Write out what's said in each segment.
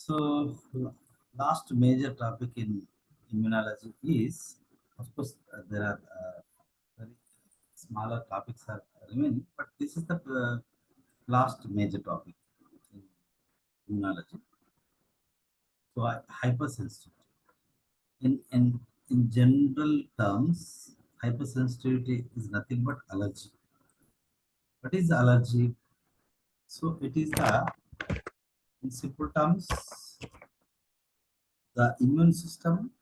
So, last major topic in immunology is, of course, there are very smaller topics are remaining, but this is the last major topic in immunology. So, hypersensitivity. In general terms, hypersensitivity is nothing but allergy. What is allergy? So, it is in simple terms, the immune system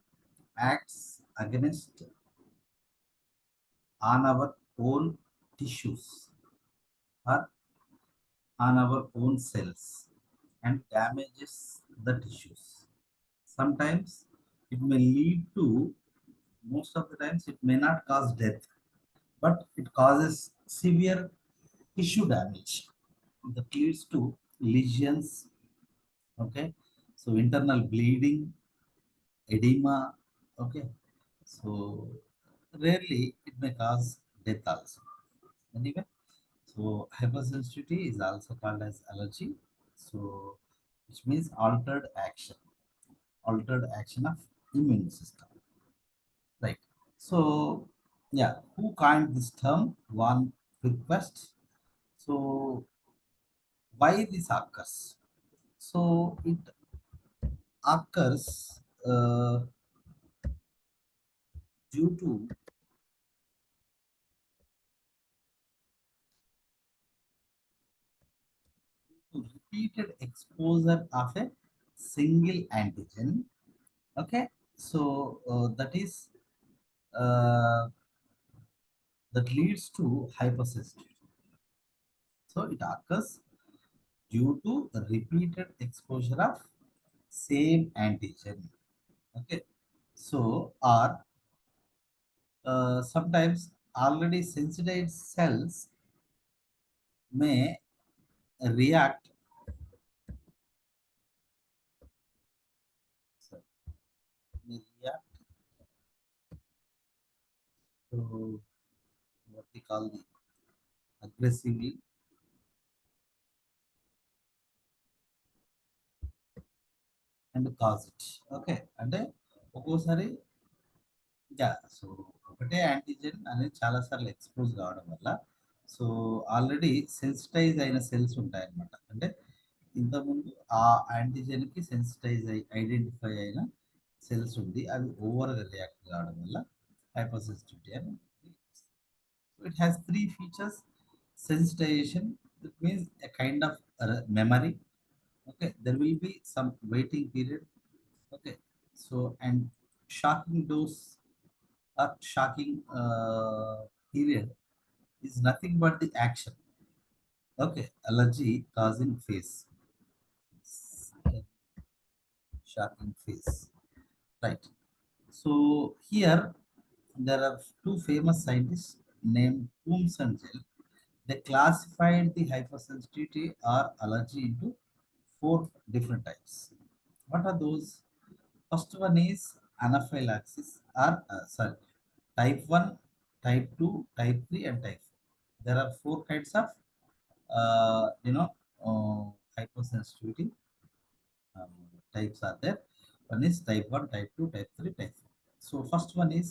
acts against on our own tissues or on our own cells and damages the tissues. Sometimes it may lead to, most of the times, it may not cause death, but it causes severe tissue damage that leads to lesions. Okay, so internal bleeding, edema. Okay, so rarely it may cause death also. Anyway, so hypersensitivity is also called as allergy. So which means altered action of immune system. Right. So yeah, who coined this term? One request. So why this occurs? So it occurs due to repeated exposure of a single antigen. Okay, so uh, that leads to hypersensitivity. So it occurs due to the repeated exposure of same antigen. Okay, so or sometimes already sensitized cells may react, so may react to what we call the aggressively and cause it. Okay, అంటే ఒక్కోసారి so ఒకటే antigen అనేది చాలాసార్లు expose కావడం వల్ల so already sensitize అయిన cells ఉంటాయన్నమాట. అంటే ఇంతకుముందు ఆ యాంటీజెన్కి సెన్సిటైజ్ అయి ఐడెంటిఫై అయిన సెల్స్ ఉంది, అవి ఓవర్గా రియాక్ట్ కావడం వల్ల హైపర్ సెన్సిటివిటీ అని. It has three features. Sensitization, it means a kind of memory. Okay, there will be some waiting period. Okay, so and shocking dose or shocking period is nothing but the action. Okay, allergy causing phase, shocking phase, right? So here there are two famous scientists named Coombs and Gell. They classified the hypersensitivity or allergy into four different types. What are those? First one is anaphylaxis, or sorry, type 1, type 2, type 3, and type 4. There are four kinds of hypersensitivity um, types are there. One is type 1, type 2, type 3, type 4. So first one is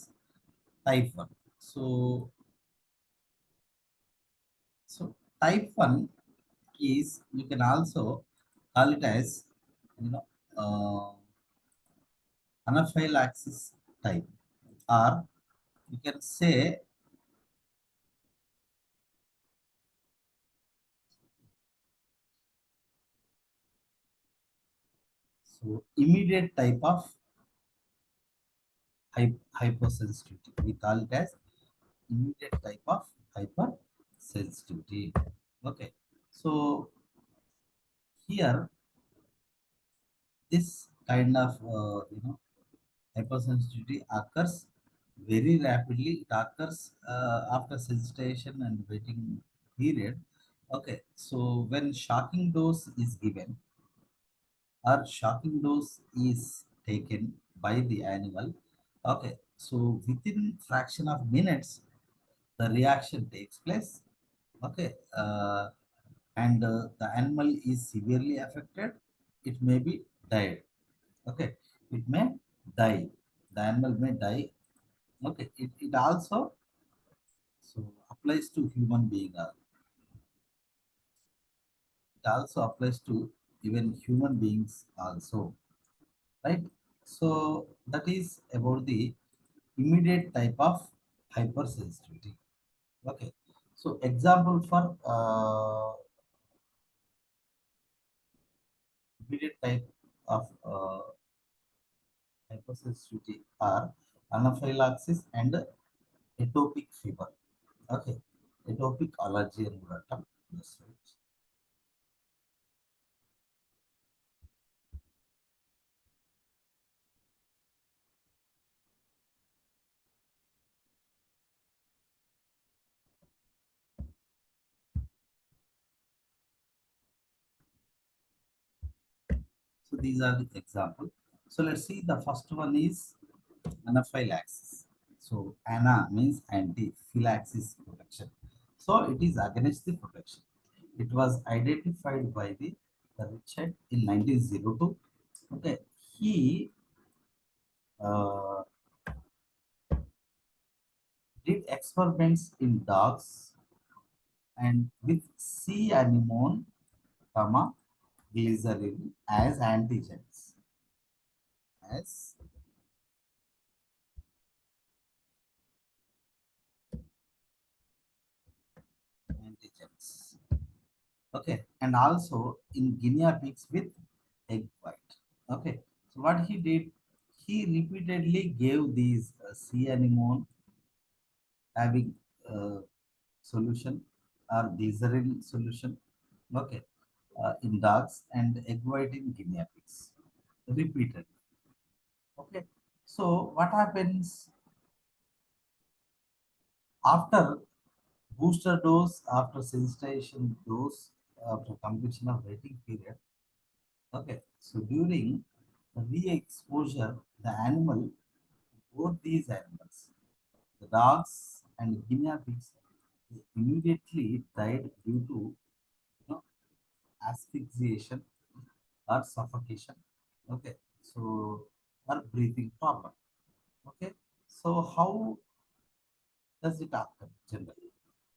type 1. So type 1 is, you can also call it as, you know uh, anaphylaxis type, or you can say so immediate type of hypersensitivity. We call it as immediate type of hypersensitivity. Okay, so here this kind of hypersensitivity occurs very rapidly. It occurs after sensitization and waiting period. Okay, so when shocking dose is given or shocking dose is taken by the animal, okay, so within fraction of minutes the reaction takes place. Okay, and the animal is severely affected. It may be died. Okay, it may die. The animal may die. Okay, it also so applies to human being. It also applies to even human beings also, right? So that is about the immediate type of hypersensitivity. Okay, so example for immediate type of hypersensitivity are anaphylaxis and atopic fever. Okay, atopic allergy అని కూడా అంటాం. Yes, right. So these are the example. So let's see, the first one is anaphylaxis. So ana means anti, phylaxis protection. So it is against the protection. It was identified by the Richard in 1902. Okay, he uh, did experiments in dogs and with C anemone, comma, glycerin as antigens. As antigens. Okay, and also in guinea pigs with egg white. Okay, so what he did, he repeatedly gave these sea anemone having solution or glycerin solution, okay, in dogs and egg white in guinea pigs repeatedly. Okay, so what happens after booster dose, after sensitization dose, after completion of waiting period? Okay, so during re-exposure, the animal, both these animals, the dogs and guinea pigs, they immediately died due to asphyxiation or suffocation. Okay, so or breathing problem. Okay, so how does it happen generally?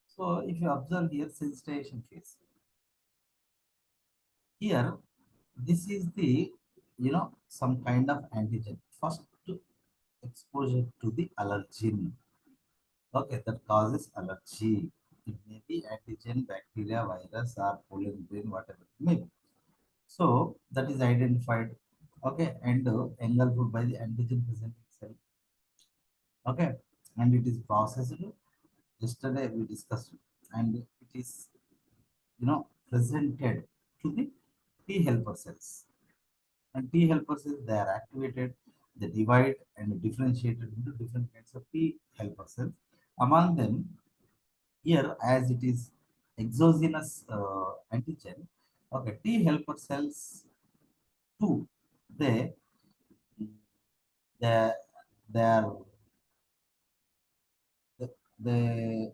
So if you observe here, sensitization phase. Here, this is the some kind of antigen. First exposure to the allergen. Okay, that causes allergy. It may be antigen, bacteria, virus, or pollen grain, whatever it may be. So that is identified. Okay, and engulfed by the antigen presenting cell. Okay, and it is processed. Yesterday we discussed, and it is presented to the T helper cells. And T helper cells, they are activated, they divide and differentiated into different kinds of T helper cells. Among them, here, as it is exogenous antigen, okay, T helper cells too, they they they are they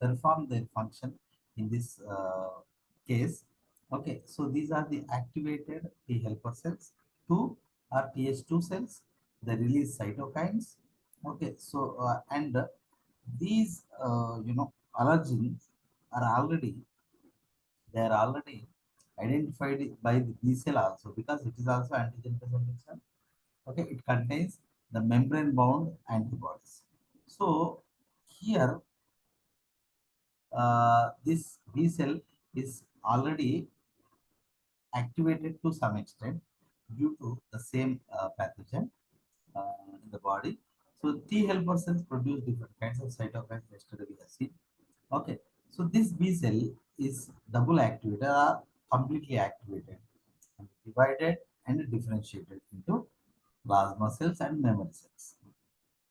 perform their function in this case. Okay, so these are the activated T helper cells. Two are Th2 cells. They release cytokines. Okay, so and these allergens are already, they are already identified by the B cell also, because it is also antigen presenting cell. Okay, it contains the membrane bound antibodies. So here, this B cell is already activated to some extent due to the same pathogen in the body. So T helper cells produce different kinds of cytokines. Yesterday we have seen. Okay, so this B cell is double activated or completely activated and divided and differentiated into plasma cells and memory cells.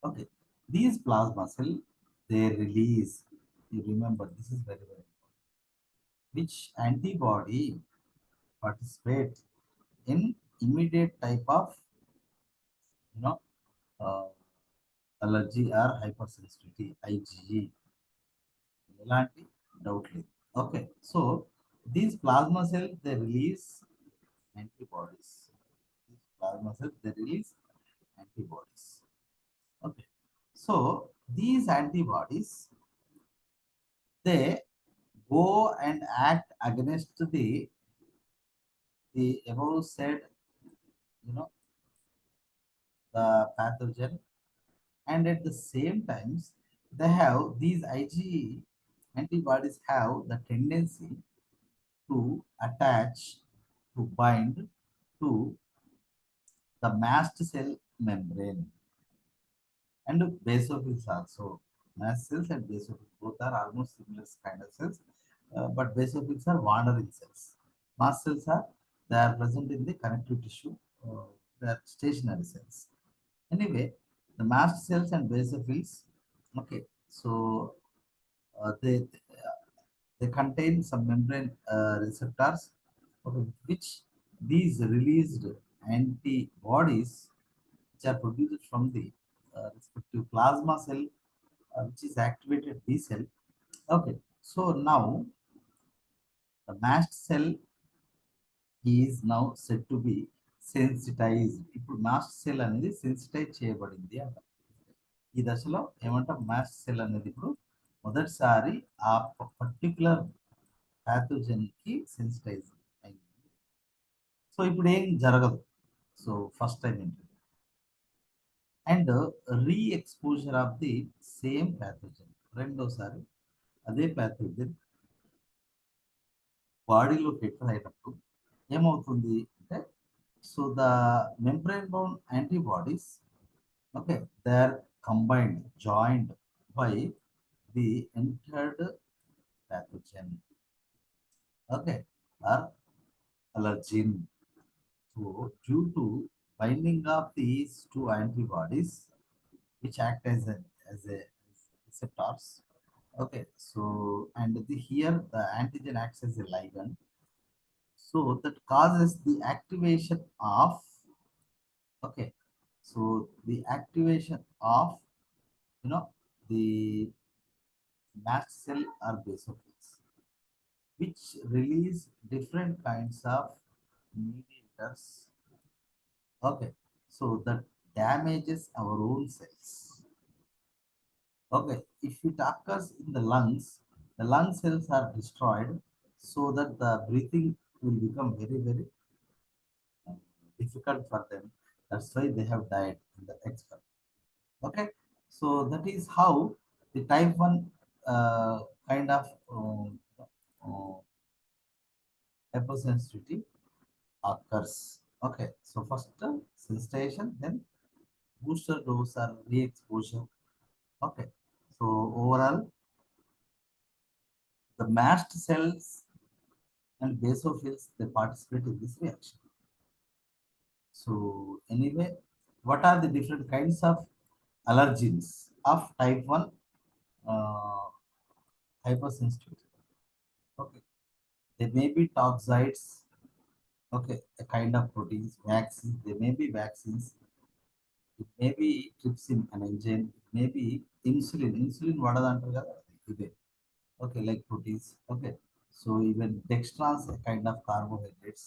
Okay, these plasma cells, they release. You remember, this is very very important. Which antibody participate in immediate type of you know uh, allergy or hypersensitivity, IgE. ఎలాంటి doubt లేదు. Okay, so these plasma cells, they release antibodies. plasma cells, they release antibodies. Okay. So these antibodies, they go and act against the above said, you know, the pathogen, and at the same times they have these IgE antibodies have the tendency to attach, to bind to the mast cell membrane and basophils also. Mast cells and basophils both are almost similar kind of cells, but basophils are wandering cells. Mast cells are, they are present in the connective tissue. They are stationary cells. Anyway, the mast cells and basophils, okay, so they contain some membrane receptors, okay, which these released antibodies which are produced from the respective plasma cell, which is activated B cell. Okay, so now the mast cell is now said to be sensitized. ఇప్పుడు mast cell అనేది sensitise చేయబడింది అంట. ఈ దశలో ఏమంటాం, mast cell అనేది ఇప్పుడు మొదటిసారి ఆ పర్టికులర్ ప్యాథోజన్ కి సెన్సిటైజ్ అయింది. సో ఇప్పుడు ఏం జరగదు. సో ఫస్ట్ టైం ఏంటి, and re exposure of the same pathogen, రెండోసారి అదే ప్యాథోజన్ బాడీలోకి ఎంటర్ అయినప్పుడు ఏమవుతుంది అంటే, so the membrane bound antibodies, okay, they are combined, joined by the entered pathogen, okay, or allergen. So due to binding of these two antibodies which act as receptors, okay, so and here the antigen acts as a ligand, so that causes the activation of, okay, so the activation of, you know, the mast cell or basophils, which release different kinds of mediators, okay, so that damages our own cells. Okay, if it occurs in the lung cells are destroyed, so that the breathing will become very, very difficult for them. That's why they have died in the expert. Okay, so that is how the type 1 kind of uh, hypersensitivity occurs. Okay, so first sensitization, then booster dose or re-exposure. Okay, so overall the mast cells and basophils, they participate in this reaction. So anyway, what are the different kinds of allergens of type 1 uh, hypersensitivity? Okay, they may be toxides, okay, a kind of proteins, vaccines, they may be vaccines, it may be trypsin, an enzyme, it may be insulin vadadu kada, ive, okay, like proteins, okay, so even dextrans, a kind of carbohydrates,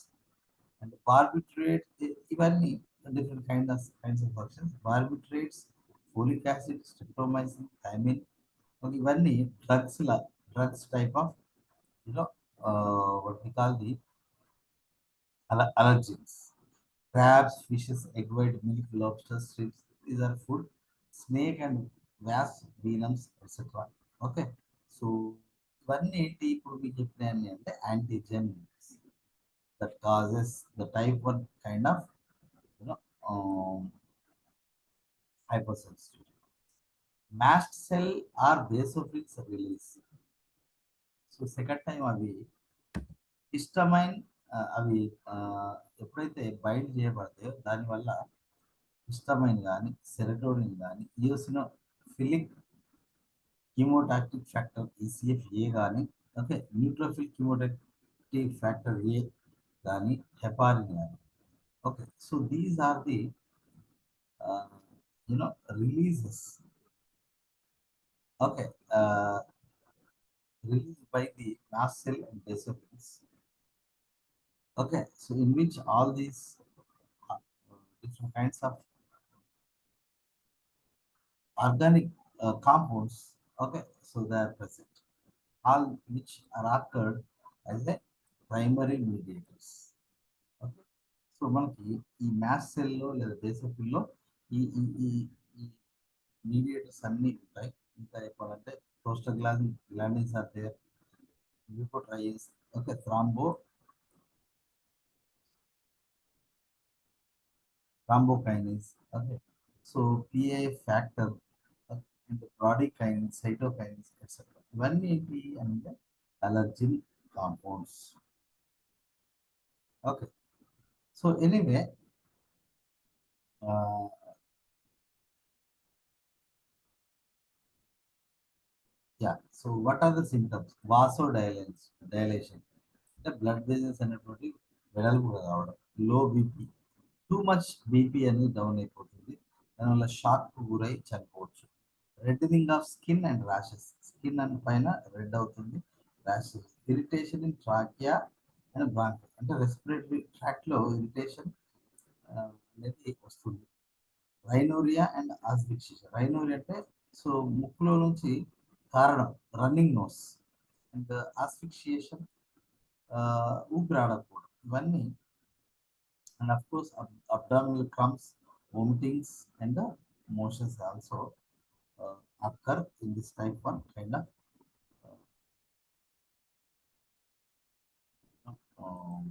and barbiturate, ఇవన్నీ different kinds of functions. Barbiturates, folic acid, streptomycin, thiamine, okay, ఇవన్నీ drugs type of, you know, what we call the allergens. Crabs, fishes, egg white, milk, lobsters, shrimps, these are food. Snake and wasp, venoms, etc. Okay, so ఇవన్నీ ఏంటి ఇప్పుడు మీకు చెప్పినాయి అంటే antigens that causes the type 1 kind of, you know, hypersensitivity. Mast cell or basophils release. So second time అవి histamine, అవి ఎప్పుడైతే bind చేయబడతాయో దానివల్ల histamine కానీ సెరటోనిన్ కానీ ఈయోసినోఫిలిక్ కీమోటాక్టిక్ ఫ్యాక్టర్ ఈసీఎఫ్ ఏ కానీ, okay, neutrophil chemotactic factor A కానీ, హెపారిన్ కానీ, okay, so these are the uh, releases, okay, released by the mast cell and basophils, okay, so in which all these different kinds of organic compounds. Okay, so they are present, all which are occurred as a primary mediators. Okay. So మనకి ఈ maths సెల్‌లో లేదా బేసోఫిల్‌లో ఈ ఈ ఈ ఈ mediators అన్నీ ఉంటాయి. ఇంకా చెప్పాలంటే prostaglandins are there, leukotrienes, okay, thrombokinase, okay. So PA factor and bradykinin, cytokinins etcetera. ఇవన్నీ ఏంటి అంటే allergen compounds. Okay. So anyway ah, yeah! So what are the symptoms? Dilation అంటే బ్లడ్ వెసల్స్ అనేటువంటివి వెడల్పుగా కావడం, low BP, too much BP అనేది down అయిపోతుంది. దానివల్ల షాక్‌కు గురై చనిపోవచ్చు. Reddening of skin and rashes. Skin and పైన రెడ్ అవుతుంది. Rashes. Irritation in trachea and bronchi. అంటే రెస్పిరేటరీ ట్రాక్ట్‌లో ఇరిటేషన్ అనేది వస్తుంది. Rhinorrhoea and asphyxiation. రైనోరియా అంటే సో ముక్కులో నుంచి కారడం, రన్నింగ్ నోస్ అండ్ ఆస్ఫిక్సియేషన్, ఊపిరాడకపోవడం. ఇవన్నీ and of course abdominal cramps, vomitings, and motions also occur in this type 1 kind of um,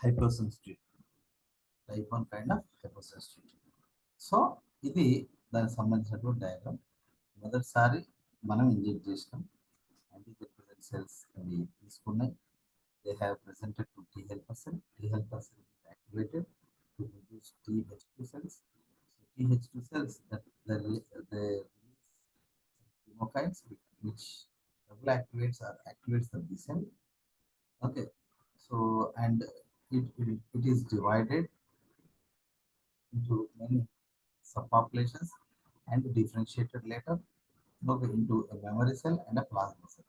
hypersensitivity, type 1 kind of hypersensitivity. So ఇది దానికి సంబంధించినటువంటి diagram. మొదటిసారి మనం ఇంజెక్ట్ చేసినాం, యాంటీజెన్ ప్రెసెంట్ సెల్స్ అవి తీసుకున్నాయి. They have presented to T helper cell. T helper cell is activated to produce TH2 cells. So TH2 cells that they release chemokines which double activates or activates the B cell. Okay, so and it is divided into many subpopulations and differentiated later, okay, into a memory cell and a plasma cell.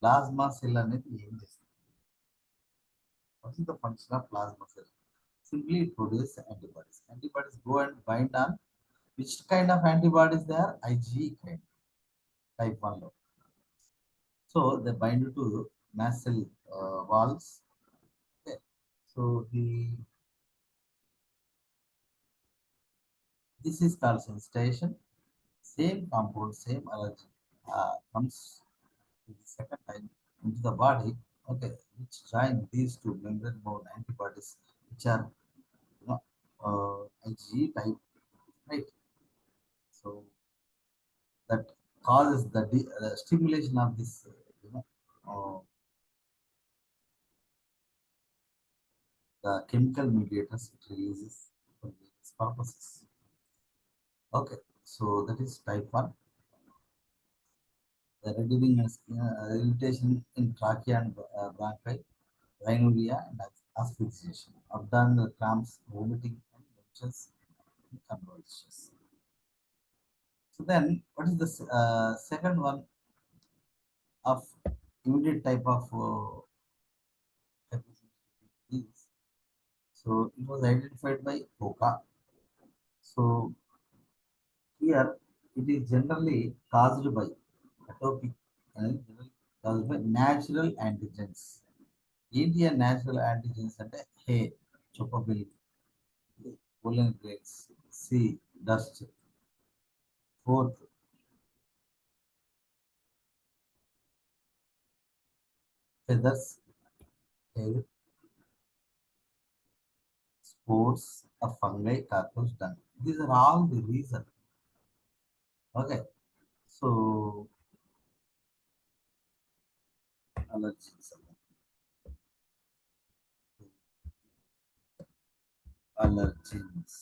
Plasma cell అనేది ఏం చేస్తుంది? What is the function of plasma cell? Simply it produces antibodies. Antibodies go and bind on which kind of antibodies they are? IgE kind, type 1 low. So they bind to mast cell walls. Okay. So this is called sensitization. Same compound, same allergen comes to the second time into the body. Okay, which join these two membrane-bound antibodies, which are you know IgE type, right? So that causes the stimulation of this you know uh, the chemical mediators it releases for various purposes. Okay, so that is type 1. The reducing irritation in trachea and bronchi, rhinorrhea and asphyxiation, abdominal cramps, vomiting and ventures and convulsions. So then what is the second one of immediate type of hypersensitivity is? So it was identified by Hoka. So here it is generally caused by atopic and generally caused by natural antigens. ఏంటి ఆ natural antigens అంటే hay, చొప్పబిల్లి, pollen grains, సి dust, ఫోర్త్ feathers, hair, spores of fungi, cockroach, dung. These are all the reason. Okay, so allergens, allergens.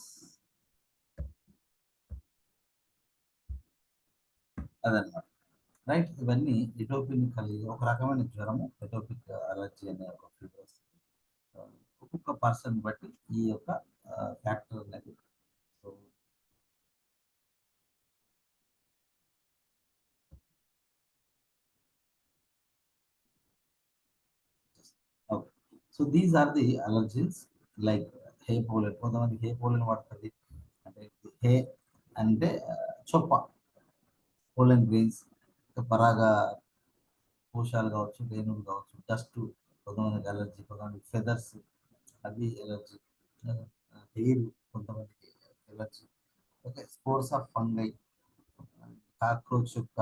అదన్నమాట. Right, ఇవన్నీ ఎటోపిన్ కలిగి ఒక రకమైన జ్వరము, ఎటోపిక్ అలర్జీ అనే ఒక ఫీవర్ వస్తుంది. ఒక్కొక్క పర్సన్ బట్టి ఈ యొక్క ఫ్యాక్టర్ అనేది. So okay, so these are the allergens like hay pollen, కొంతమంది హే పోలెన్ పడుతుంది. అంటే హే అంటే చొప్ప, పోలెన్ గ్రెయిన్స్, పరాగ కోశాలు కావచ్చు, రేణువులు కావచ్చు, డస్ట్, కొంతమందికి అలర్జీ, కొంతమందికి ఫెదర్స్ అది ఎలర్జీ, హెయిర్ కొంతమందికి allergy. Okay, spores of fungi, cockroach యొక్క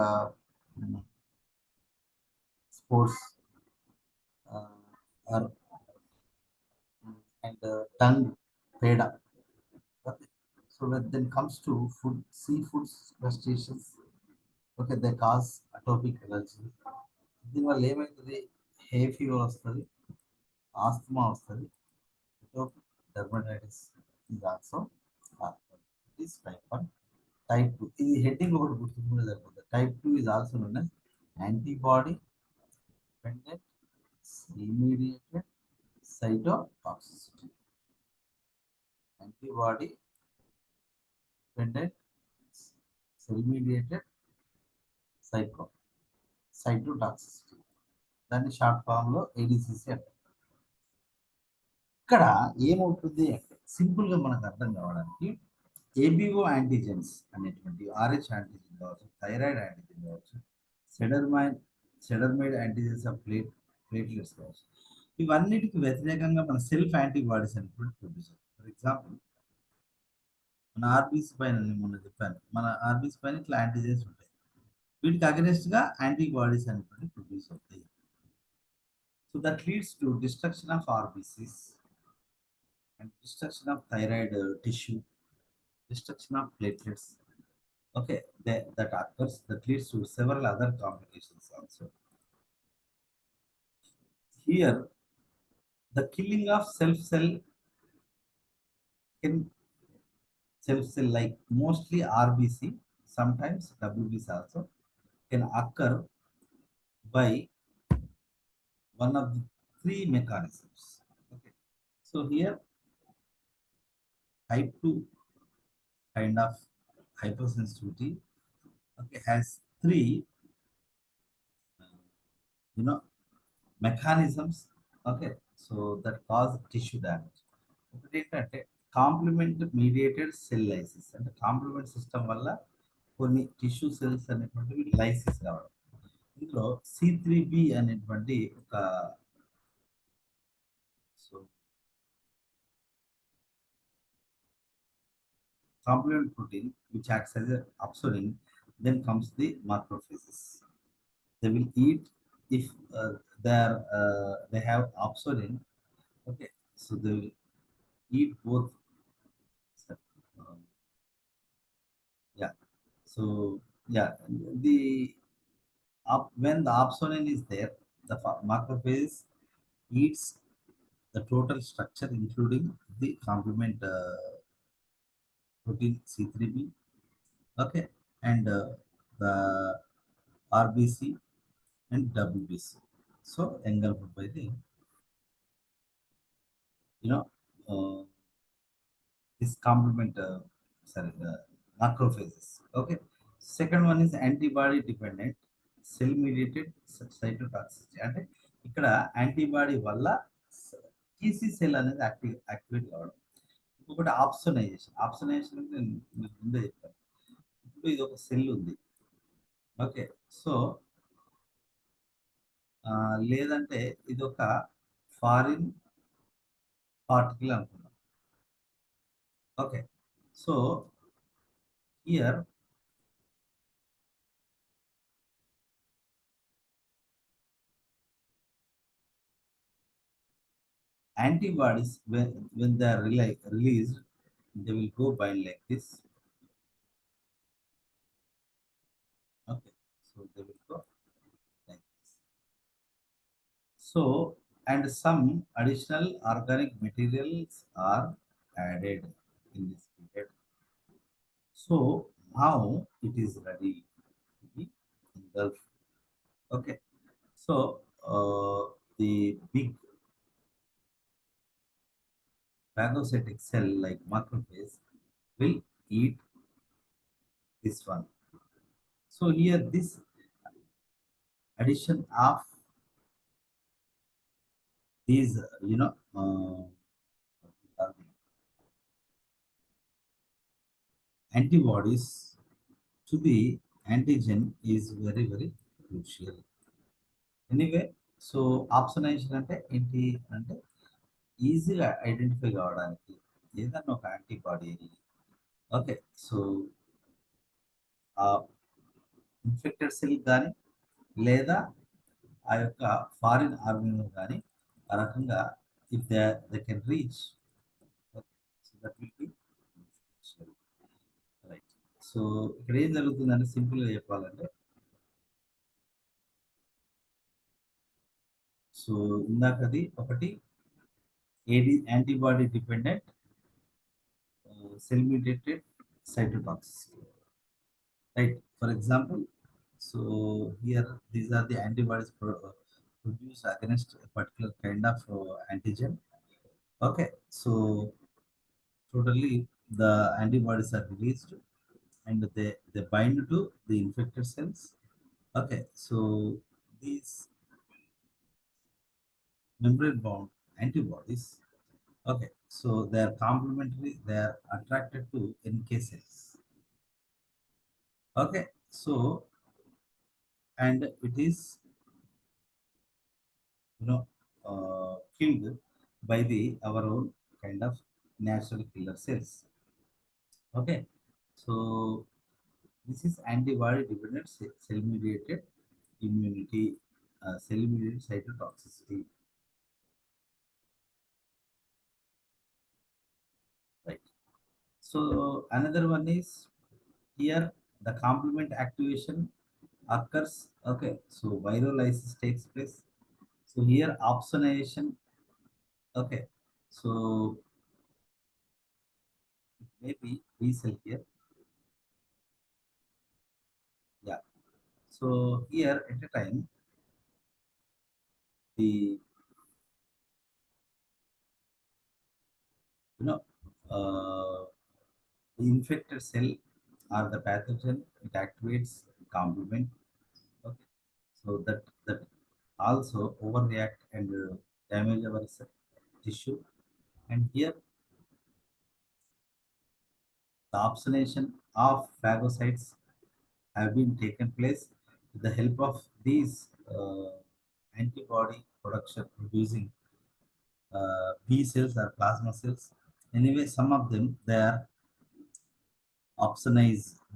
స్పోర్స్, అండ్ టంగ్, పేడ. Okay. So when then comes to food, seafoods, crustaceans, okay, they cause atopic allergy. దీనివల్ల ఏమవుతుంది? హే ఫీవర్ వస్తుంది, ఆస్తమా వస్తుంది, atopic dermatitis is also it is type 1. Type 2, ఇది heading ఒకటి గుర్తుంచుకుంటే సరిపోతుంది. Type 2 is also known as antibody dependent cell mediated cytotoxicity. Antibody dependent cell mediated cytotoxicity, దాన్ని short form లో ఏడిసిసి అంటారు. ఇక్కడ ఏమవుతుంది అంటే సింపుల్ గా మనకు అర్థం కావడానికి ఏబిఓ యాంటీజెన్స్ అనేటువంటి ఆర్హెచ్ యాంటీజెన్ కావచ్చు, థైరాయిడ్ యాంటీజెన్ కావచ్చు, సెడర్మైడ్ సెడర్మైడ్ యాంటీజెన్స్ ఆఫ్ ప్లేట్లెట్స్ కావచ్చు, ఇవన్నిటికి వ్యతిరేకంగా మన సెల్ఫ్ యాంటీబాడీస్ అనేటువంటి ప్రొడ్యూస్ అవుతుంది. ఫర్ ఎగ్జాంపుల్ మన ఆర్బీసీ పైన నేను మొన్న చెప్పాను, మన ఆర్బీసీ పైన ఇట్లా యాంటీజెన్స్ ఉంటాయి, వీటికి అగెనెస్ట్ గా యాంటీబాడీస్ అనేటువంటి ప్రొడ్యూస్ అవుతాయి. So that leads to destruction of RBCs and destruction of thyroid tissue, destruction of platelets. Okay, that occurs, that leads to several other complications also. Here, the killing of can self cell like mostly RBC, sometimes WBC also can occur by one of the three mechanisms. Okay, so here type 2 kind of hypersensitivity, okay, has three you know mechanisms. Okay, so that cause tissue damage. ఒకటి ఏంటంటే complement mediated cell lysis, అంటే complement system వల్ల కొన్ని tissue cells అనేటువంటివి lysis కావడం. ఇందులో C3b అనేటువంటి ఒక so complement protein which acts as a upswelling, then comes the macrophages. They will eat if they have upswelling. Okay, so they will eat both. um, yeah, so yeah, the when the upswelling is there, the macrophage eats the total structure including the complement protein C3b, okay, and the RBC and WBC. So engulfed by the you know uh, this complement sorry macrophages. Okay. Second one is antibody dependent cell mediated cytotoxicity. అంటే ఇక్కడ antibody వల్ల TC cell అనేది activate కావడం. ఇంకొకటి ఆప్సనైజేషన్. ఆప్సనైజేషన్ అంటే నేను మీకు ముందే చెప్పాను. ఇప్పుడు ఇది ఒక సెల్ ఉంది. ఓకే, సో లేదంటే ఇది ఒక ఫారిన్ పార్టికల్ అనుకుందాం. Okay, so here antibodies, when they are released, they will go bind like this. Okay, so they will go like this. So, and some additional organic materials are added in this period. So now it is ready to be engulfed. Okay, so the big phagocytic cell like macrophage will eat this one. So here this addition of these antibodies to the antigen is very very crucial. Anyway, so ఆప్షనైజేషన్ అంటే ఏంటి అంటే ఈజీగా identify కావడానికి ఏదన్నా ఒక antibody. Okay, so ఆ infected cell కానీ లేదా ఆ యొక్క ఫారిన్ ఆర్మీలో కానీ ఆ రకంగా if they can reach, so that will be right. So ఇక్కడ ఏం జరుగుతుందంటే సింపుల్గా చెప్పాలంటే, సో ఇందాకది ఒకటి AD antibody dependent cell mutated cytotoxicity, right? For example, so here these are the antibodies produced against a particular kind of antigen. Okay, so totally the antibodies are released and they bind to the infected cells. Okay, so these membrane bound antibodies, okay, so they are complementary, they are attracted to NK cells. Okay, so and it is you know killed by the our own kind of natural killer cells. Okay, so this is antibody dependent cell mediated immunity, cell mediated cytotoxicity, right? So another one is here the complement activation occurs. Okay, so virolysis takes place. So here opsonization. Okay, so maybe B cell here. Yeah. So here at a time, the you know the infected cell or the pathogen, it activates complement. Okay. So that also overreact and damage our tissue. And here the opsonation of phagocytes have been taken place with the help of these antibody production producing B cells or plasma cells. Anyway, some of them they are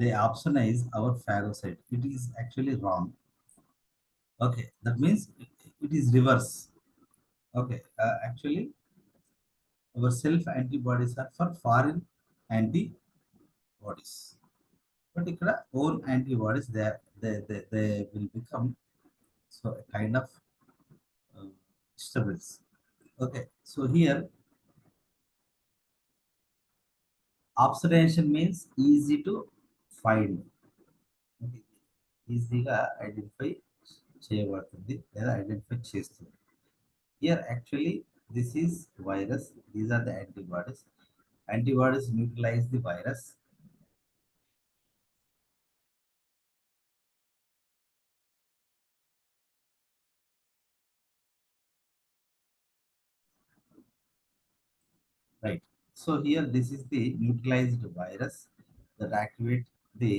they opsonize our phagocyte. It is actually wrong. Okay, that means it is reverse. Okay, actually our self antibodies are for foreign antibodies, but ఇక్కడ own antibodies they will become so a kind of disturbance. Okay, so here observation means easy to find. Okay, ఈజీగా identify చేయబడుతుంది లేదా identify చేస్తుంది. Here actually this is virus, these are the antibodies. Antibodies neutralize the virus. Right. So here this is the neutralized virus that activate the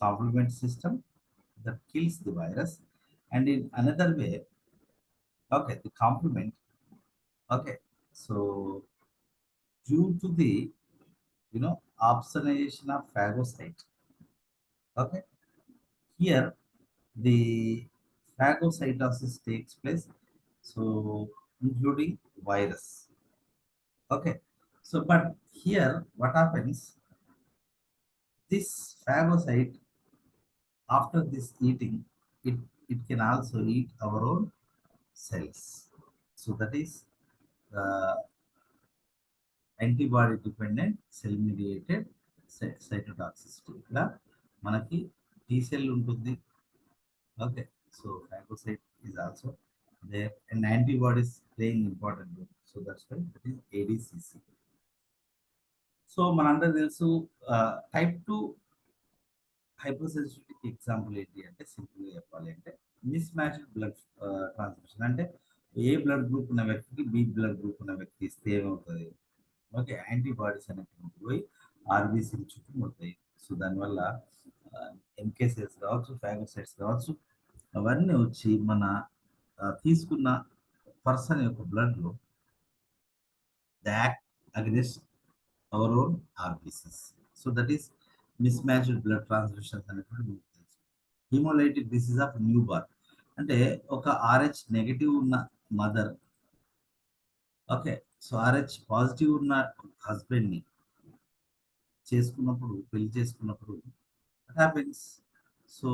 complement system that kills the virus. And in another way, okay, the complement, okay, so due to the opsonization of phagocyte, okay, here the phagocytosis takes place, so including virus. Okay, so but here what happens, this phagocyte after this eating, it it can also eat our own cells. So that is the antibody dependent cell mediated cytotoxicity. ఇక్కడ మనకి T cell ఉంటుంది. Okay, so phagocyte is also there and antibodies playing important role. So that's why that is ADCC. So మనందరూ తెలుసు type 2 హైపర్సెన్సిటివిటీకి example ఏంటి అంటే సింపుల్గా చెప్పాలి అంటే మిస్ మ్యాచ్డ్ బ్లడ్ ట్రాన్స్మిషన్. అంటే ఏ బ్లడ్ గ్రూప్ ఉన్న వ్యక్తికి బి బ్లడ్ గ్రూప్ ఉన్న వ్యక్తి ఇస్తే ఏమవుతుంది? ఓకే, యాంటీబాడీస్ అనేటువంటి పోయి ఆర్బీసీలు చుట్టుముడతాయి. సో దానివల్ల ఎంకే సెల్స్ కావచ్చు, ఫాగోసైట్స్ కావచ్చు, అవన్నీ వచ్చి మన తీసుకున్న పర్సన్ యొక్క బ్లడ్లో the act against our own RBCs. So that is miss matched blood transfusions అనేటువంటి మీకు తెలుసు. Haemolytic disease of new born అంటే ఒక ఆర్హెచ్ నెగటివ్ ఉన్న mother, okay, so RH positive ఉన్న హస్బెండ్ని చేసుకున్నప్పుడు, పెళ్లి చేసుకున్నప్పుడు what happens? So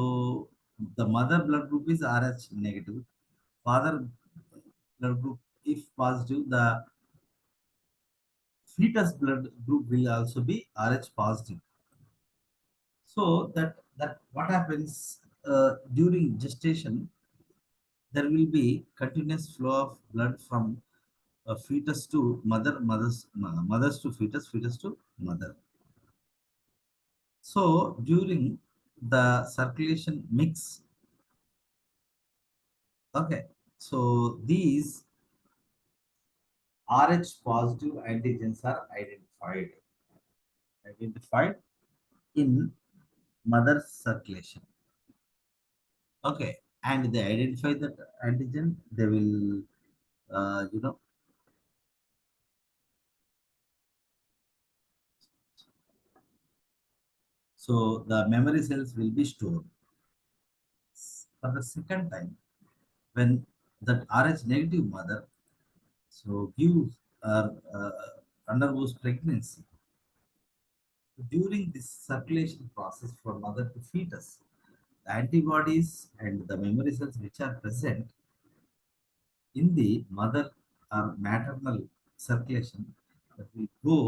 the mother blood group is RH negative, father blood group if positive, the fetus blood group will also be RH positive. So that what happens during gestation, there will be continuous flow of blood from fetus to mother, mothers to fetus, fetus to mother. So during the circulation mix, okay, so these RH positive antigens are identified in mother's circulation. Okay, and they identify that antigen, they will, uh, you know, so the memory cells will be stored. For the second time, when that RH negative mother so gives undergoes pregnancy, during this circulation process for mother to fetus, the antibodies and the memory cells which are present in the mother or maternal circulation that will go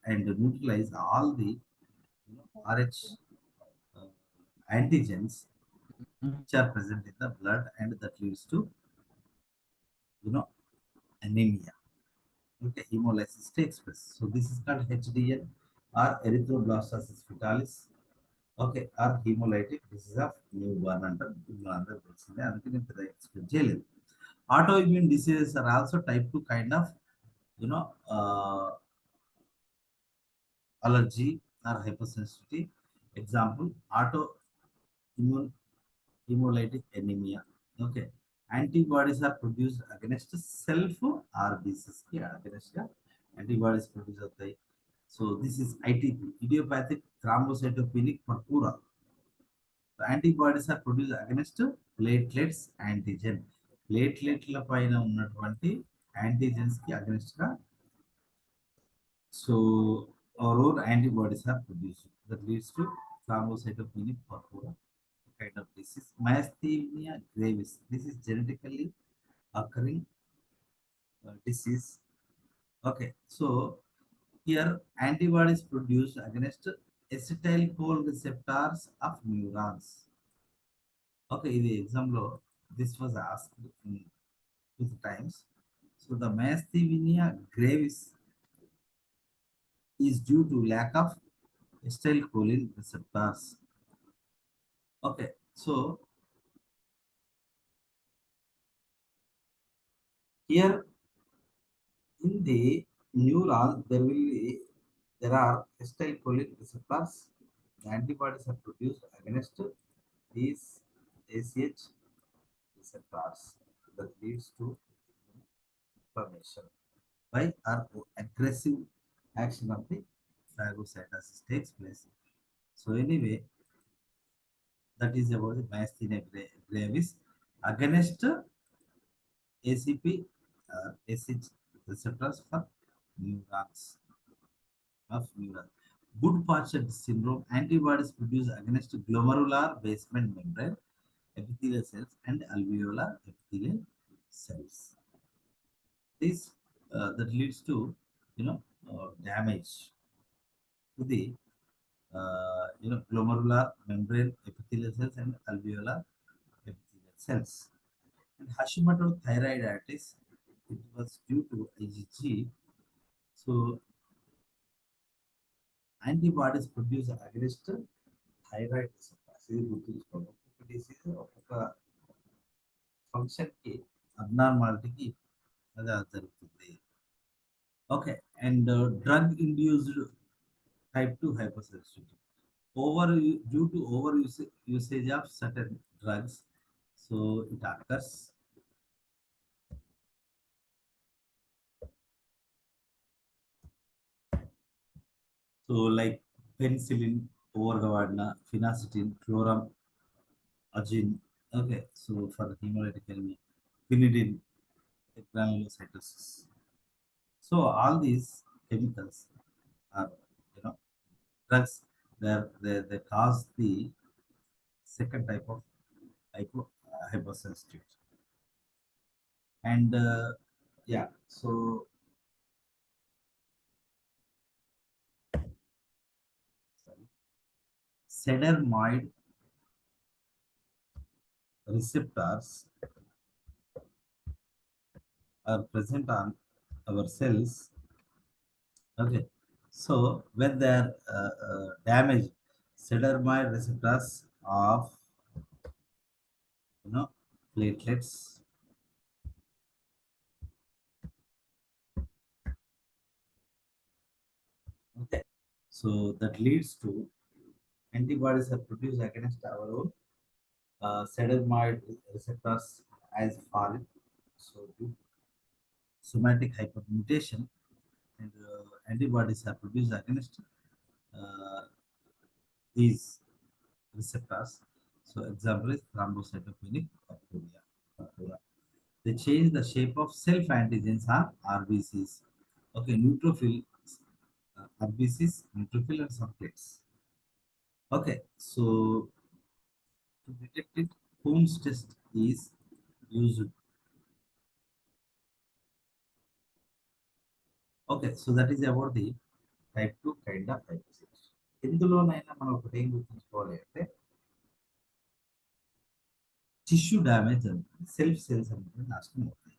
and neutralize all the RH uh, antigens which are present in the blood, and that leads to you know anemia. Okay, hemolysis takes place. So this is called HDN or erythroblastosis fetalis. Okay, or hemolytic disease of newborn అంటారు. ఇందులో అందరూ తెలిసిందే, అందుకే నేను పెద్ద explain చేయలేదు. Autoimmune diseases are also type 2 kind of you know uh, allergy or hypersensitivity. Example, autoimmune hemolytic anemia. Okay, antibodies are produced against self RBCs ki against the antibodies produced होते. So this is ITP, idiopathic thrombocytopenic purpura. The antibodies are produced against platelets antigen. ప్లేట్లెట్ల పైన ఉన్నటువంటి antigens కి against గా so our own antibodies are produced. That leads to thrombocytopenic purpura kind of disease. Myasthenia gravis. This is genetically occurring disease. Okay, so here antibodies produced against acetylcholine receptors of neurons. Okay, in the example, this was asked in 2 times. So the myasthenia gravis is due to lack of acetylcholine receptors. Okay, so here in the neuron there are acetylcholine receptors. The antibodies are produced against these ACH receptors that leads to inflammation by or aggressive action of the phagocytosis takes place. So anyway, that is about the myasthenia gravis against ACP ACH receptors for neurons of neuron. Good Patched syndrome, antibodies produced against glomerular basement membrane epithelial cells and alveolar epithelial cells. This that leads to damage to the glomerular membrane epithelial cells and alveolar epithelial cells. And Hashimoto thyroiditis, it was due to IgG. So antibodies produced against thyroid receptors. ఇది గుర్తుంచుకోండి. ఒక్కొక్క disease ఒక్కొక్క function కి అబ్నార్మాలిటీకి అది జరుగుతుంది. Okay. And drug induced type 2 hypersensitivity. Due to usage of certain drugs, so it occurs. So like penicillin, overgawadna, phenacetin, chloramazine. Okay, so for hemolytic anemia, quinidine, granulocytosis. So all these chemicals are, you know, drugs. They cause the second type of hypersensitivity. And yeah, so sorry, cedarmoid receptors are present on our cells. Okay, so when they are damaged, cedarmoid receptors of, you know, platelets. Okay, so that leads to antibodies are produced against our own cedarmoid receptors as fallen. So due to somatic hypermutation, and antibodies are produced against uh, these receptors. So example is thrombocytopenic bacteria. They change the shape of self-antigens on RBCs. Okay, neutrophil, RBCs, neutrophil and subplates. Okay, so to detect it, Holmes test is used. Okay, so that is about the type 2 kind of hypersensitivity. ఇందులోనైనా మనం ఒకటి ఏం గుర్తుంచుకోవాలి అంటే tissue damage జరుగుతుంది, self cells అనేది నాశనం అవుతాయి.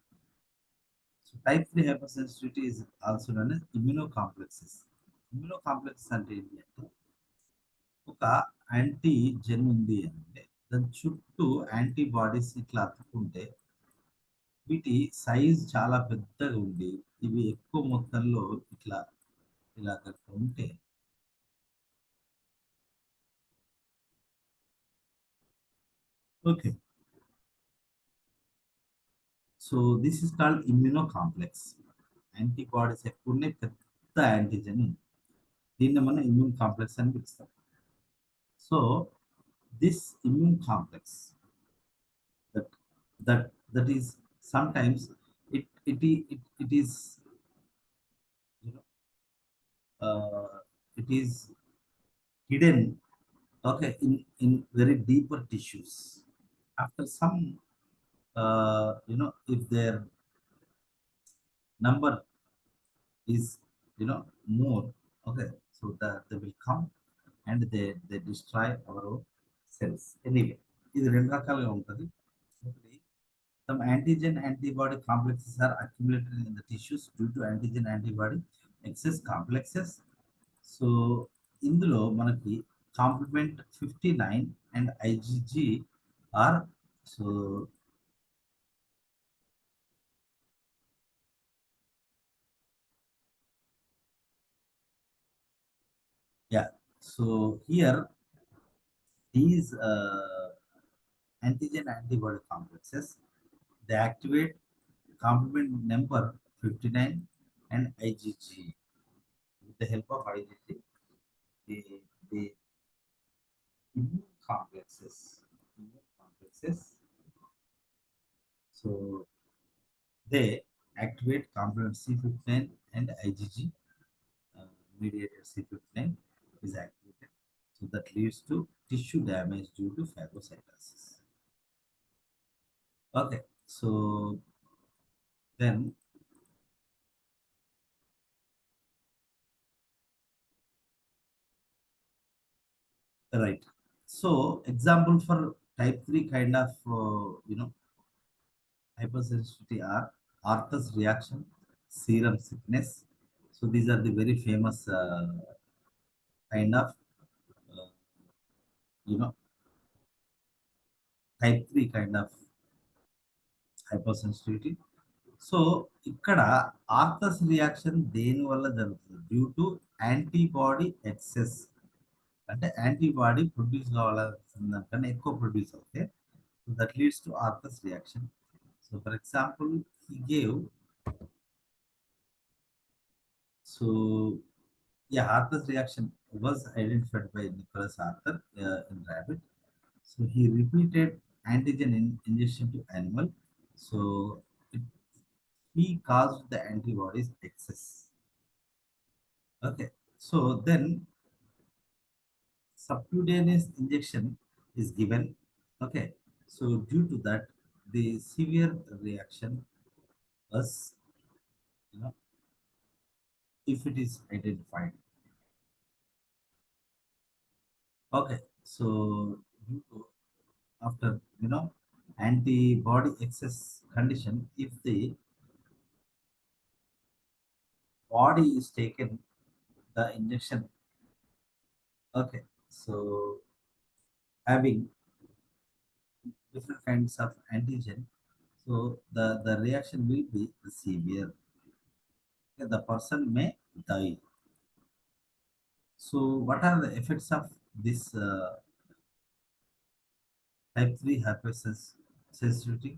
So type 3 hypersensitivity is also known as immuno complexes. Immuno complexes అంటే ఏంటి అంటే ఒక యాంటీజెన్ ఉంది అంటే దాని చుట్టూ యాంటీబాడీస్ ఇట్లా అతుక్కుంటే వీటి సైజ్ చాలా పెద్దగా ఉండి ఇవి ఎక్కువ మొత్తంలో ఇట్లా ఇలా కనుక ఉంటే okay, so this is called immuno complex. Antibodies ఎక్కువ ఉన్నాయి, పెద్ద యాంటీజెన్ ఉంది. దీన్ని మనం ఇమ్యూన్ కాంప్లెక్స్ అని పిలుస్తాం. So this immune complex that that is sometimes it is, you know, it is hidden, okay, in very deeper tissues. After some, if their number is, more, okay, so they will come and they destroy our own cells. Anyway, ఇది రెండు రకాలుగా ఉంటుంది. ఒకటి, some antigen antibody complexes are accumulated in the tissues due to antigen antibody excess complexes. So ఇందులో మనకి complement 59 and IgG are, so yeah, so here these antigen antibody complexes, they activate complement number 59 and IgG. With the help of IgG, the immune complexes, immune complexes, so they activate complement C59 and IgG, mediated C59 is activated. So that leads to tissue damage due to phagocytosis. Okay, so then, right. So example for type 3 kind of, hypersensitivity are Arthur's reaction, serum sickness. So these are the very famous kind of, uh, you know, type 3 kind of hypersensitivity. So ఇక్కడ Arthus reaction దేని వల్ల జరుగుతుంది? Due to antibody excess, అంటే antibody produce కావాల్సిన దానికన్నా ఎక్కువ produce అవుతే that leads to Arthus reaction. So for example he gave, so yeah, Arthur's reaction was identified by Nicholas Arthur in rabbit. So he repeated antigen injection to animal. So it, he caused the antibodies excess. Okay. So then subcutaneous injection is given. Okay. So due to that, the severe reaction was, you know, if it is identified. Okay. So due to, after, antibody excess condition, if the body is taken the injection, okay, so having different kinds of antigen, so the reaction will be severe. Okay, the person may die. So what are the effects of this type 3 hypersensitivity?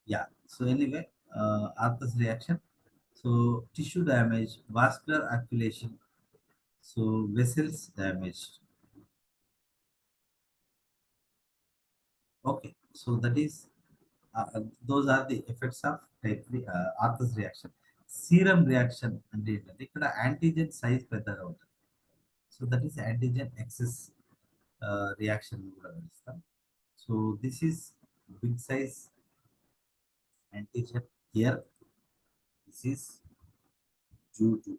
Yeah, so anyway, Arthur's reaction, so tissue damage, vascular accumulation, so vessels damaged. Okay, so that is those are the effects of type 3 Arthur's reaction. Serum reaction అంటే ఏంటంటే ఇక్కడ antigen size పెద్దగా ఉంటుంది. So that is antigen excess reaction కూడా పిలుస్తాం. So this is big size antigen here. This is due to,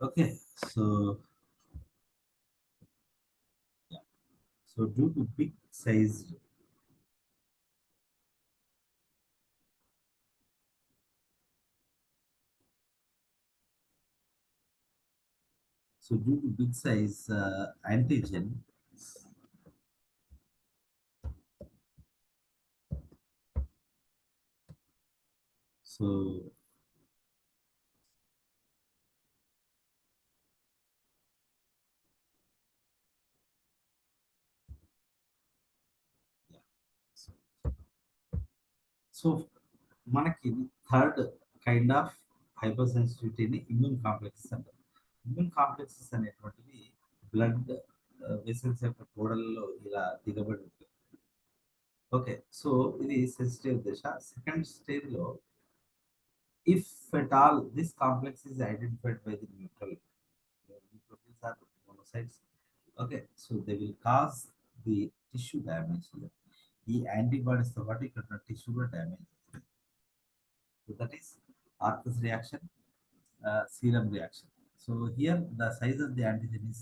okay, so yeah, so due to big size, so due to big size antigen, so yeah, so మనకి third kind of hyper సెన్సిటివిటీని immune complexes అంటారు. Immune complexes అనేటువంటివి blood vessels యొక్క గోడల్లో ఇలా దిగబడి ఉంటుంది. Okay, so ఇది సెన్సిటివ్ దశ. సెకండ్ స్టేజ్ లో if at all this complex is identified by the neutrophils are monocytes, okay, so they will cause the tissue damage here. ఈ యాంటీబాడీస్ తో పాటు ఇక్కడ టిష్యూ కూడా damage. So that is Arthur's reaction, serum reaction. So here the size of the antigen is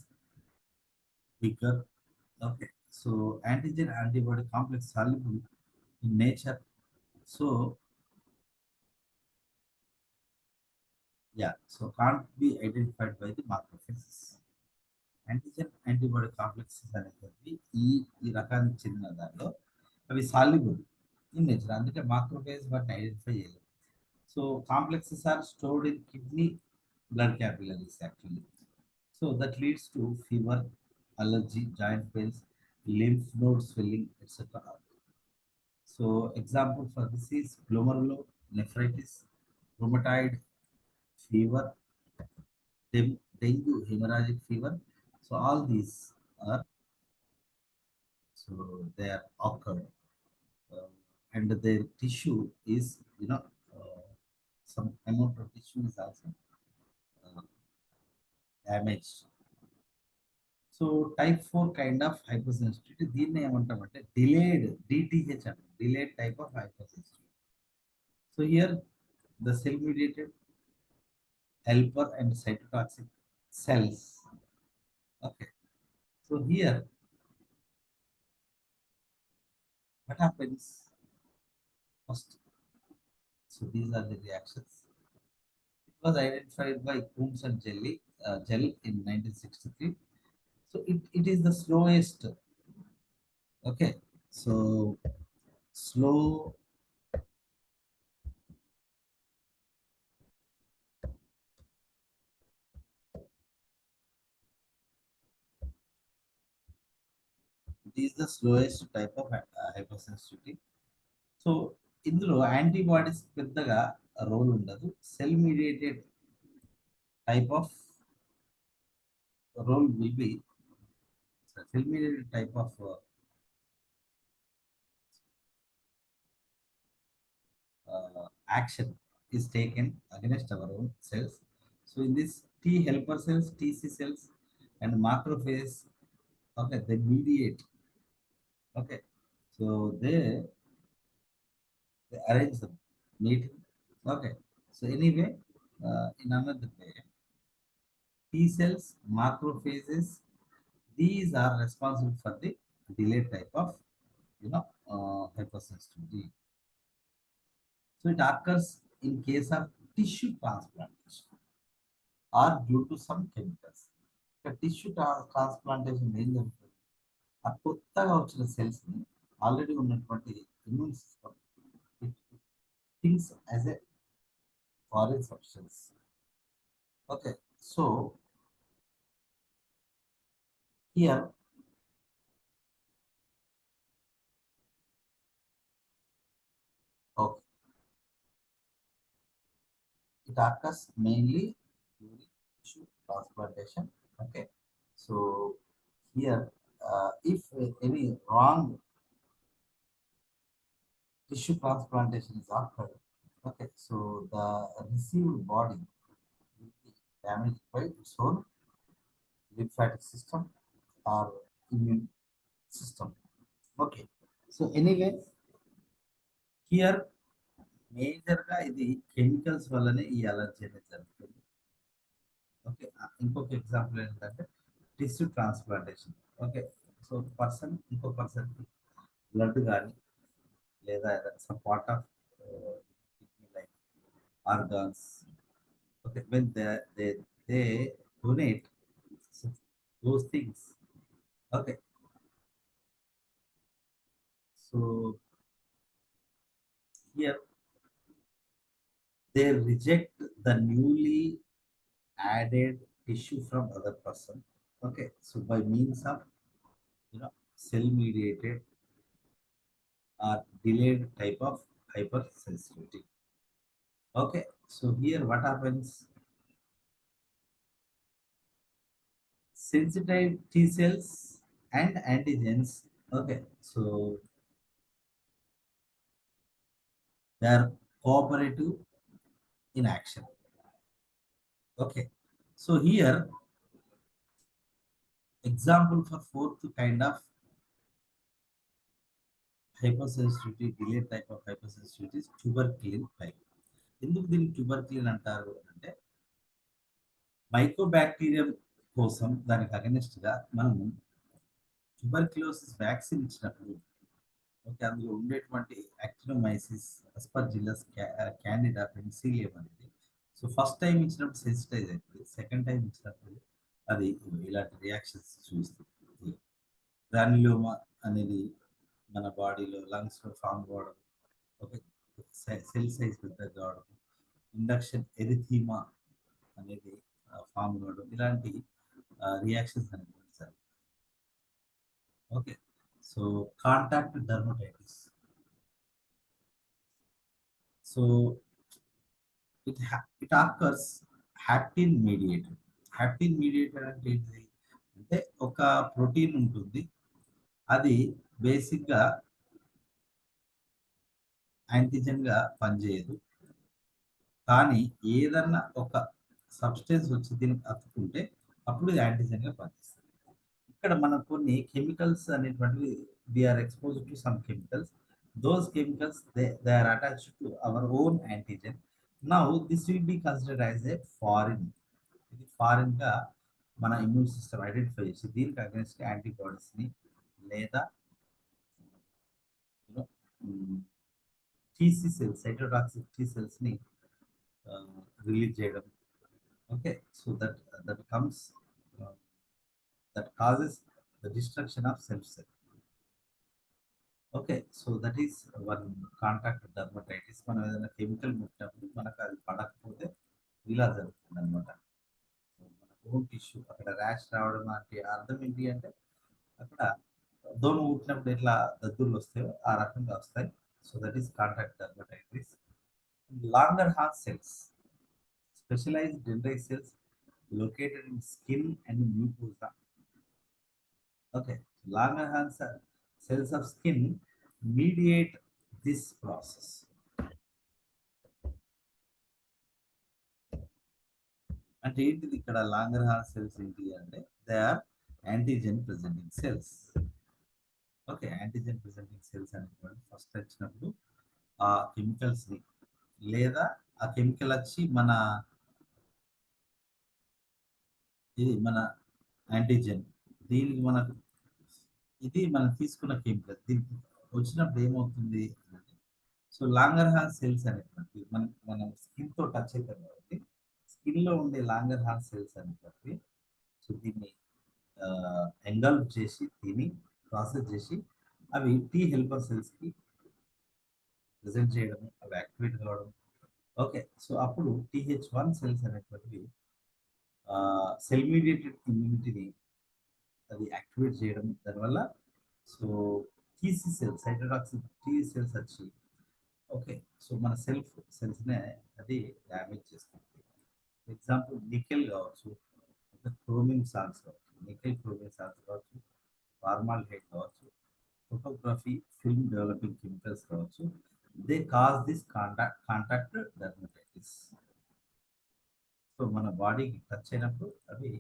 bigger. Okay, so antigen antibody complex soluble in nature. So yeah, so can't be identified by the macrophages. Antigen antibody complexes అనేవి ఈ రకానికి చెందిన దానిలో అవి soluble in nature, అందుకే macrophage వాటిని identify చేయలేదు. So complexes are stored in kidney blood capillaries actually. So that leads to fever, allergy, joint pains, lymph node swelling, etc. So example for this is glomerulonephritis, rheumatoid fever, dengue, hemorrhagic fever. So all these are, so they are occurred, uh, and their tissue is, some amount of tissue is also uh, damaged. So type 4 kind of hypersensitivity, దీన్ని ఏమంటామంటే delayed DTH అంట, delayed type of hypersensitivity. So here the cell mediated helper and cytotoxic cells. Okay, so here what happens first? So these are the reactions. was identified by Coombs and Gel in 1963. So it is the slowest. Okay, so slow. It is the slowest type of hypersensitivity. So ఇందులో antibodies పెద్దగా role ఉండదు. Cell mediated type of role will be cell mediated type of action is taken against our own cells. So in this T helper cells, TC cells, and macrophage, okay, they mediate. Okay, so they arrange the meeting. Okay, so anyway, in another way, T cells, macrophages, these are responsible for the delayed type of hypersensitivity. So it occurs in case of tissue transplantation or due to some chemicals. Tissue transplantation ఏం జరుగుతుంది? ఆ కొత్తగా వచ్చిన cells ని already ఉన్నటువంటి immune system it thinks as a foreign substance. Okay, so here okay it occurs mainly during tissue transplantation. Okay, so here if any wrong tissue transplantation is occurred, okay, so the received body will be damaged by its own lymphatic system or immune system. Okay, so anyway, here మేజర్గా ఇది chemicals వల్లనే ఈ allergy అనేది జరుగుతుంది. Okay, ఇంకొక example ఏంటంటే tissue transplantation. Okay, so person ఇంకో person blood కానీ లేదా some part of like organs, okay, when they donate those things. Okay, so here they reject the newly added tissue from other person. Okay, so by means of cell mediated or delayed type of hypersensitivity. Okay, so here what happens? Sensitive T cells and antigens. Okay, so they are cooperative in action. Okay, so here example for fourth kind of hypersensitivity, delayed type of hypersensitivity is tuberculin type. ఎందుకు దీన్ని ట్యూబర్క్లిన్ అంటారు అంటే Mycobacterium కోసం దానికి against గా మనము tuberculosis vaccine ఇచ్చినప్పుడు, okay, అందులో ఉండేటువంటి యాక్టినోమైసిస్ అస్పర్జిల్లస్ క్యాండిడా పెన్సిలియం అనేది సో ఫస్ట్ టైం ఇచ్చినప్పుడు సెన్సిటైజ్ అవుతుంది, సెకండ్ టైం ఇచ్చినప్పుడు అది ఇలాంటి రియాక్షన్స్ చూపిస్తుంది. గ్రాన్యులోమా అనేది మన బాడీలో లంగ్స్లో ఫామ్ కావడం, ఓకే, సెల్ సైజ్ పెద్దగా కావడం, ఇండక్షన్ ఎరిథీమా అనేది ఫామ్ కావడం, ఇలాంటి రియాక్షన్స్ అనేది sir. Okay, so contact dermatitis. So it occurs hapten mediated. Hapten mediated అంటే ఏంటిది అంటే ఒక ప్రోటీన్ ఉంటుంది, అది బేసిక్గా యాంటీజెన్ గా పనిచేయదు, కానీ ఏదన్నా ఒక సబ్స్టెన్స్ వచ్చి దీనికి అతుకుంటే అప్పుడు ఇది యాంటీజెన్ గా పనిచేస్తుంది. ఇక్కడ మనం కొన్ని కెమికల్స్ అనేటువంటివి we are expose to some chemicals, those chemicals they are attached to our own antigen. Now this will be considered as a foreign. ఇది ఫారిన్ గా మన ఇమ్యూన్ సిస్టమ్ ఐడెంటిఫై చేసి దీనికి అగేన్స్ట్ యాంటీబాడీస్ ని లేదా TC cells, cytotoxic T cells ని release చేయడం, Okay, so that comes uh, that causes the destruction of cell. Okay. So, that is one contact dermatitis. మనం ఏదైనా కెమికల్ ముట్టినప్పుడు మనకు అది పడకపోతే ఇలా జరుగుతుందనమాట. సో, మన బోన్ టిష్యూ అక్కడ ర్యాష్ రావడం లాంటి అర్థం ఏంటి అంటే, అక్కడ దోమ కుట్టినప్పుడు ఎట్లా దద్దుర్లు వస్తాయో ఆ రకంగా వస్తాయి. So, that is contact dermatitis. Langerhans cells, specialized dendritic cells located in skin and mucosa. Okay, Langerhans cells of skin mediate this process. అంటే ఏంటిది ఇక్కడ లాంగర్హాన్స్ సెల్స్ ఏంటి అంటే they are antigen presenting cells. Okay, antigen presenting cells అనేటువంటి first వచ్చినప్పుడు ఆ కెమికల్స్ని లేదా ఆ కెమికల్ వచ్చి మన యాంటీజెన్ దీనికి మనకు ఇది మనం తీసుకున్న కెమికల్ దీనికి వచ్చినప్పుడు ఏమవుతుంది అంటే, సో లాంగర్ హార్న్ సెల్స్ అనేటువంటి మనం స్కిన్ తో టచ్ అవుతాం కాబట్టి స్కిన్ లో ఉండే లాంగర్ హార్న్ సెల్స్ అనేటువంటి సో దీన్ని ఎంగల్వ్ చేసి దీన్ని ప్రాసెస్ చేసి అవి టీ హెల్పర్ సెల్స్ కి ప్రెజెంట్ చేయడం, అవి యాక్టివేట్ కావడం. ఓకే, సో అప్పుడు TH1 సెల్స్ అనేటువంటివి సెల్ మీడియేటెడ్ ఇమ్యూనిటీని అది యాక్టివేట్ చేయడం దానివల్ల so TC cells cytotoxic T cells వచ్చి ఓకే, సో మన సెల్స్నే అది డ్యామేజ్ చేస్తుంది. ఎగ్జాంపుల్ నికెల్ కావచ్చు, ఇంకా క్రోమియం సాల్ట్స్ కావచ్చు, నికెల్ క్రోమియం సాల్ట్స్ కావచ్చు, ఫార్మాల్ హైడ్ కావచ్చు, ఫోటోగ్రఫీ ఫిల్మ్ డెవలపింగ్ కెమికల్స్ కావచ్చు, they cause this contact dermatitis. So మన బాడీకి టచ్ అయినప్పుడు అవి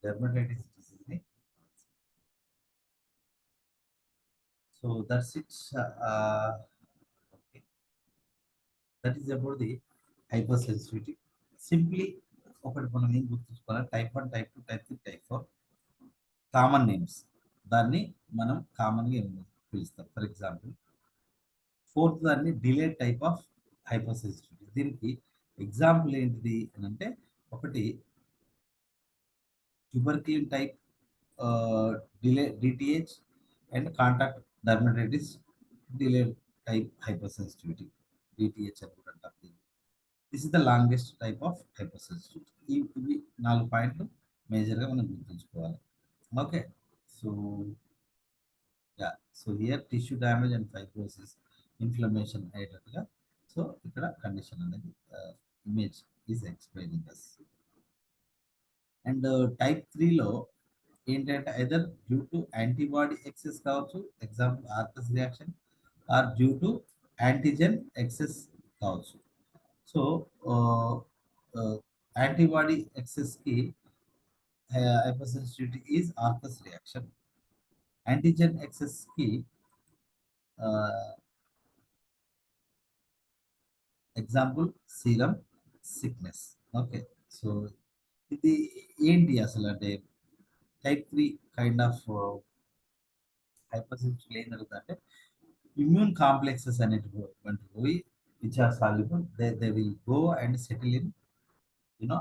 డెర్మటైటిస్ డిసీజ్ని. So that's its that is about the hyper sensitivity. Simply ఒకటి మనం ఏం గుర్తుంచుకోవాలి, type 1, type 2, type 3, type 4 common names. దాన్ని మనం కామన్గా పిలుస్తాం. ఫర్ ఎగ్జాంపుల్ ఫోర్త్ దాన్ని delayed type of hyper sensitivity. దీనికి ఎగ్జాంపుల్ ఏంటిది అని అంటే, ఒకటి tuberculin type delay DTH and contact dermatitis delayed type hyper sensitivity, DTH అని కూడా అంటారు. This is the longest type of hyper sensitivity. ఇవి 4 పాయింట్లు మేజర్గా మనం గుర్తుంచుకోవాలి. Okay, so yeah, so here tissue damage and fibrosis inflammation అయ్యేటట్టుగా సో ఇక్కడ కండిషన్ అనేది image is explaining us. And type 3లో ఏంటంటే either due to antibody excess కావచ్చు, example Arthus reaction, or due to antigen excess కావచ్చు. So antibody ఎక్సెస్కి hypersensitivity is Arthus reaction. Antigen ఎక్సెస్కి example serum sickness. Okay, so ఇది ఏంటి అసలు అంటే type 3 kind of hyper sensitivity ఏం జరుగుతుందంటే ఇమ్యూన్ కాంప్లెక్సెస్ అనేటువంటి పోయి which are soluble they will go and settle in you know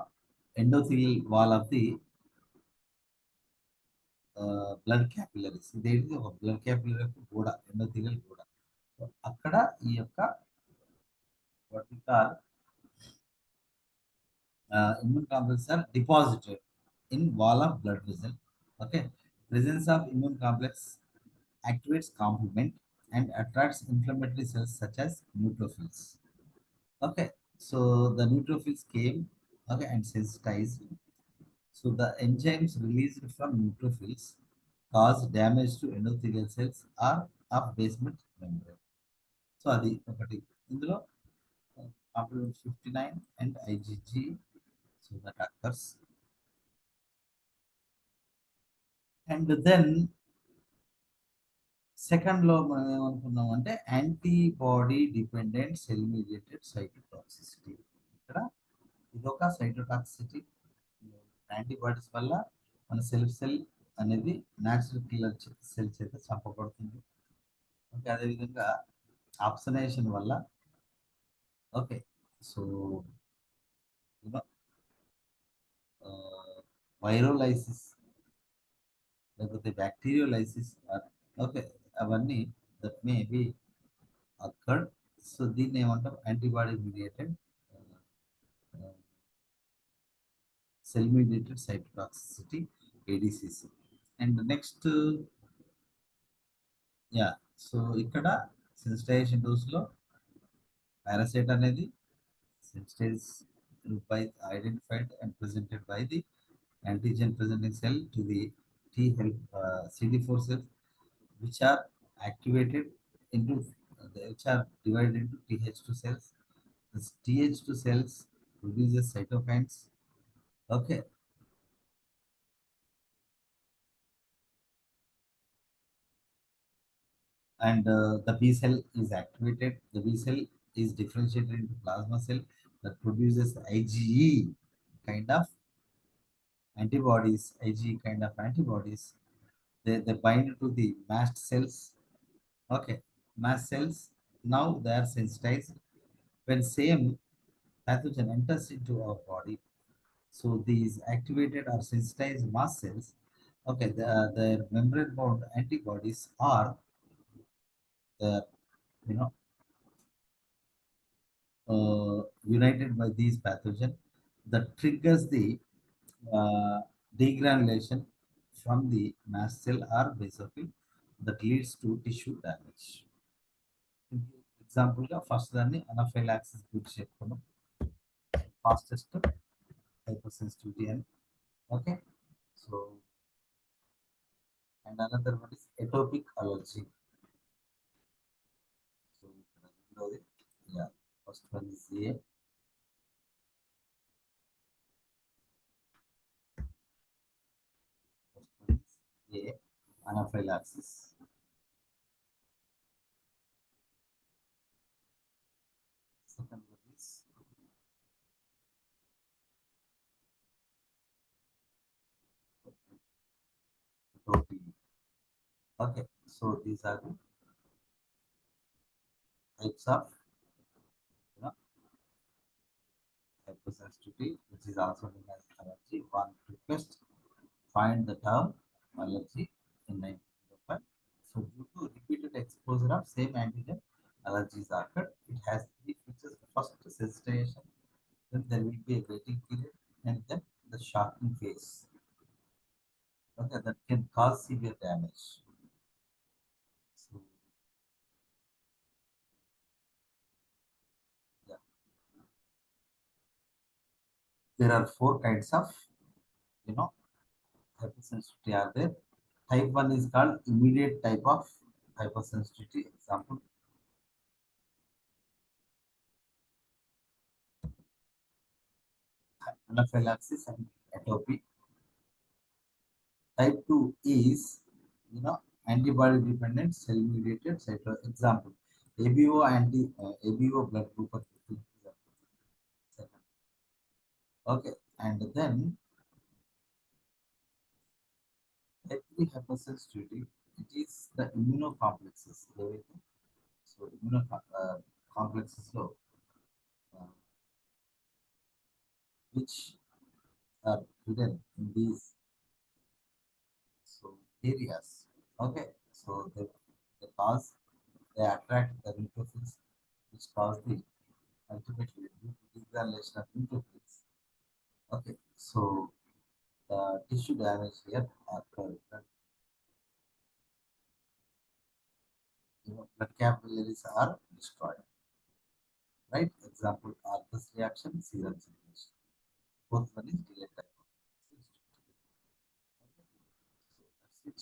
endothelial wall of the blood capillaries. ఇదేంటి ఒక బ్లడ్ క్యాపిలరీ గోడ, ఎండోథీలియల్ గోడ. సో అక్కడ ఈ యొక్క what we call immune complexes are deposited in wall of blood vessel. Okay, presence of immune complex activates complement and attracts inflammatory cells such as neutrophils. Okay, so the neutrophils came, okay, and sensitized. So the enzymes released from neutrophils cause damage to endothelial cells or of basement membrane. So అది ఒకటి. ఇందులో complement 59 and IgG, so that occurs. And then సెకండ్లో మనం ఏమనుకున్నాం అంటే antibody dependent cell mediated cytotoxicity. ఇక్కడ ఇదొక cytotoxicity. Antibodies వల్ల మన సెల్ అనేది న్యాచురల్ కిల్లర్ సెల్స్ అయితే చంపబడుతుంది. ఓకే, అదేవిధంగా ఆప్సనేషన్ వల్ల ఓకే, సో వైరోలైసిస్ లేకపోతే బ్యాక్టీరియోలైసిస్ ఓకే, అవన్నీ that may be occurred. So దీన్ని ఏమంటాం, antibody mediated cell mediated cytotoxicity, ADCC. And next, yeah, so ఇక్కడ సెన్సిటైజేషన్ డోస్లో పారాసైట్ అనేది sensitized by identified and presented by the antigen presenting cell to the T help CD4 cells, which are activated into which are divided into Th2 cells. This Th2 cells produces cytokines. Okay, and the B cell is activated. The B cell is differentiated into plasma cell that produces IgE kind of antibodies. IgE kind of antibodies. They bind to the mast cells. Okay, mast cells, now they are sensitized when same pathogen enters into our body. So these activated or sensitized mast cells, okay, their membrane bound antibodies are the, you know united by these pathogen that triggers the degranulation from the mast cell or basophil that leads to tissue damage. ఎగ్జాంపుల్గా first దాన్ని anaphylaxis గురించి చెప్పుకున్నాం, fastest hyper sensitivity అని. Okay, so and another one is atopic allergy. So రెండోది, yeah, first one is a, first one is a anaphylaxis. Second one is atopy. Okay, so these are the types of, you know, hypersensitivity, which is also known as allergy. One request, find the term allergy in 1905. So due to repeated exposure of same antigen, allergies occur. It has three features. First, sensitization, then there will be a waiting period, and then the shocking phase. Okay, that can cause severe damage. So, yeah, there are four kinds of, you know, hypersensitivity are there. Type 1 is called immediate type of hypersensitivity. Example, anaphylaxis and atopy. Type 2 is, antibody dependent cell mediated cyto. Example, ABO blood group. Okay, and then type 3 hypersensitivity, it is the immunocomplexes. So immunocomplexes which are hidden in these areas. Okay, so they cause, they attract the neutrophils, which cause the ultimately due to degranulation of neutrophils. Okay, so the tissue damage here occurred. Blood capillaries are destroyed. Right? Example: Arthur's reaction, serum circulation. Both one is delayed type of sensitivity. Okay, so that's it.